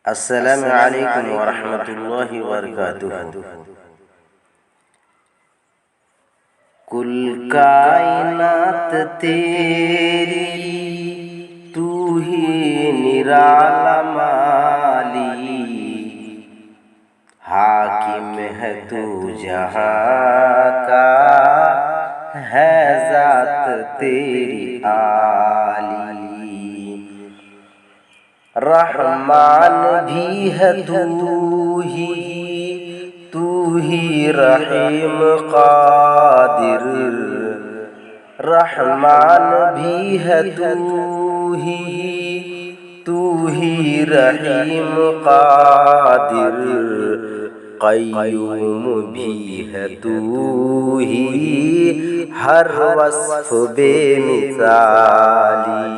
السلام علیکم ورحمۃ اللہ وبرکاتہ۔ کل کائنات تیری تو ہی نرالا مالی، حاکم ہے تو جہاں کا، ہے ذات تیری عالی۔ رحمان بھی ہے تو ہی رحیم قادر، رحمان بھی ہے تو ہی رحیم قادر، قیوم بھی ہے تو ہی ہر وصف بے مثالی،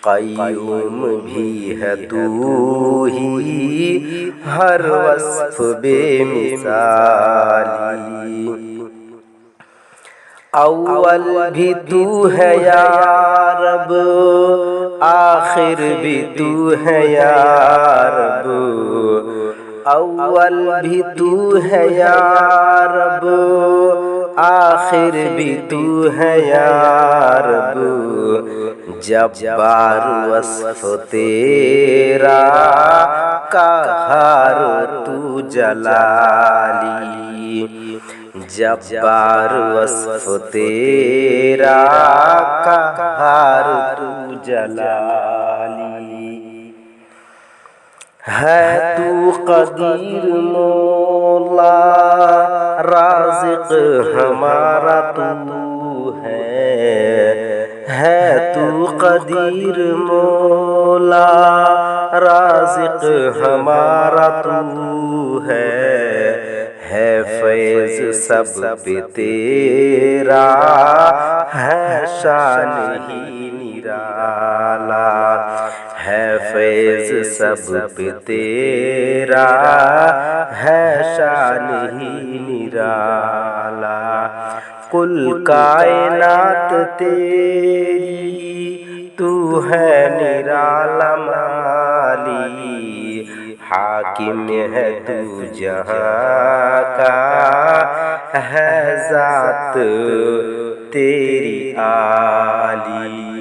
قیوم بھی ہے تو ہی ہر وصف بے مثالی۔ اول بھی تو ہے یا رب، آخر بھی تو ہے یا رب، اول بھی تو ہے یا رب، آخر بھی تو ہے یا رب، جبار وصف تیرا، قہار تو جلالی، جبار وصف تیرا، قہار تو جلالی۔ ہے تو قدیر مولا، رازق ہمارا تو ہے تو قدیر مولا، رازق ہمارا تو ہے فیض سب پہ تیرا، ہے شان ہی نرالا، ہے فیض سب پہ تیرا، ہے شان ہی نرالا۔ کل کائنات تیری تو ہے نرالا مالی، حاکم ہے تو جہاں کا، ہے ذات تیری عالی۔